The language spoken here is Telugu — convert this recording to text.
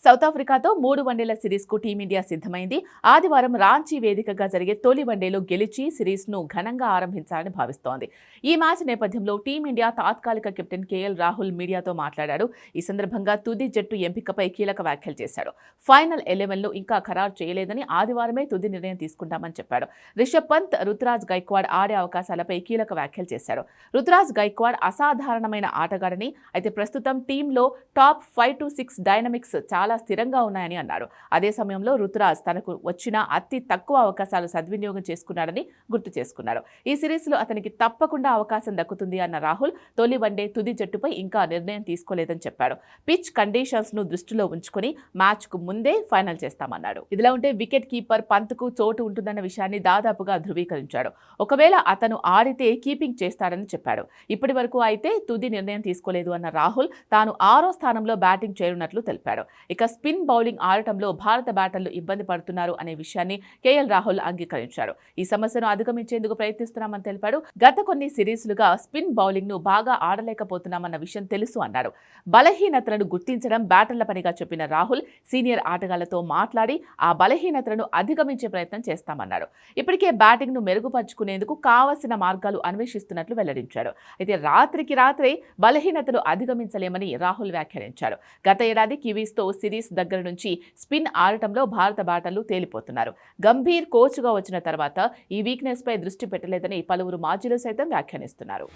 సౌత్ ఆఫ్రికాతో 3 వన్డేల సిరీస్కు టీమిండియా సిద్ధమైంది. ఆదివారం రాంచీ వేదికగా జరిగే తొలి వన్డేలో గెలిచి సిరీస్ను ఘనంగా ఆరంభించాలని భావిస్తోంది. ఈ మ్యాచ్ నేపథ్యంలో టీమిండియా తాత్కాలిక కెప్టెన్ కేఎల్ రాహుల్ మీడియాతో మాట్లాడాడు. ఈ సందర్భంగా తుది జట్టు ఎంపికపై కీలక వ్యాఖ్యలు చేశాడు. ఫైనల్ 11ను ఇంకా ఖరారు చేయలేదని, ఆదివారమే తుది నిర్ణయం తీసుకుంటామని చెప్పాడు. రిషబ్ పంత్, రుతురాజ్ గైక్వాడ్ ఆడే అవకాశాలపై కీలక వ్యాఖ్యలు చేశాడు. రుతురాజ్ గైక్వాడ్ అసాధారణమైన ఆటగాడని, అయితే ప్రస్తుతం టీంలో టాప్ 5 to 6 డైనమిక్స్ చాలా స్థిరంగా ఉన్నాయని అన్నాడు. అదే సమయంలో రుతురాజ్ తనకు వచ్చిన అతి తక్కువ అవకాశాలు సద్వినియోగం చేసుకున్నాడని గుర్తు చేసుకున్నాడు. ఈ సిరీస్లో అతనికి తప్పకుండా అవకాశం దక్కుతుంది అన్న రాహుల్ తొలి వన్డే తుది జట్టుపై ఇంకా నిర్ణయం తీసుకోలేదని చెప్పాడు. పిచ్ కండిషన్స్ ను దృష్టిలో ఉంచుకుని మ్యాచ్ కు ముందే ఫైనల్ చేస్తామన్నాడు. ఇదిలా ఉంటే వికెట్ కీపర్ పంత్కు చోటు ఉంటుందన్న విషయాన్ని దాదాపుగా ధృవీకరించాడు. ఒకవేళ అతను ఆడితే కీపింగ్ చేస్తాడని చెప్పాడు. ఇప్పటి వరకు అయితే తుది నిర్ణయం తీసుకోలేదు అన్న రాహుల్ తాను 6వ స్థానంలో బ్యాటింగ్ చేరున్నట్లు తెలిపాడు. ఇక స్పిన్ బౌలింగ్ ఆడటంలో భారత బ్యాటర్లు ఇబ్బంది పడుతున్నారు అనే విషయాన్ని కేఎల్ రాహుల్ అంగీకరించాడు. ఈ సమస్యను అధిగమించేందుకు ప్రయత్నిస్తున్నామని తెలిపాడు. గత కొన్ని సిరీస్లుగా స్పిన్ బౌలింగ్ ను బాగా ఆడలేకపోతున్నామన్న విషయం తెలుసు అన్నాడు. బలహీనతలను గుర్తించడం బ్యాటర్ల పనిగా చెప్పిన రాహుల్ సీనియర్ ఆటగాళ్లతో మాట్లాడి ఆ బలహీనతలను అధిగమించే ప్రయత్నం చేస్తామన్నాడు. ఇప్పటికే బ్యాటింగ్ ను మెరుగుపరుచుకునేందుకు కావలసిన మార్గాలు అన్వేషిస్తున్నట్లు వెల్లడించాడు. అయితే రాత్రికి రాత్రే బలహీనతలు అధిగమించలేమని రాహుల్ వ్యాఖ్యానించాడు. గత ఏడాది కివీస్తో సిరీస్ దగ్గర నుంచి స్పిన్ ఆడటంలో భారత బ్యాటర్లు తేలిపోతున్నారు. గంభీర్ కోచ్గా వచ్చిన తర్వాత ఈ వీక్నెస్ పై దృష్టి పెట్టలేదని పలువురు మాజీలు సైతం వ్యాఖ్యానిస్తున్నారు.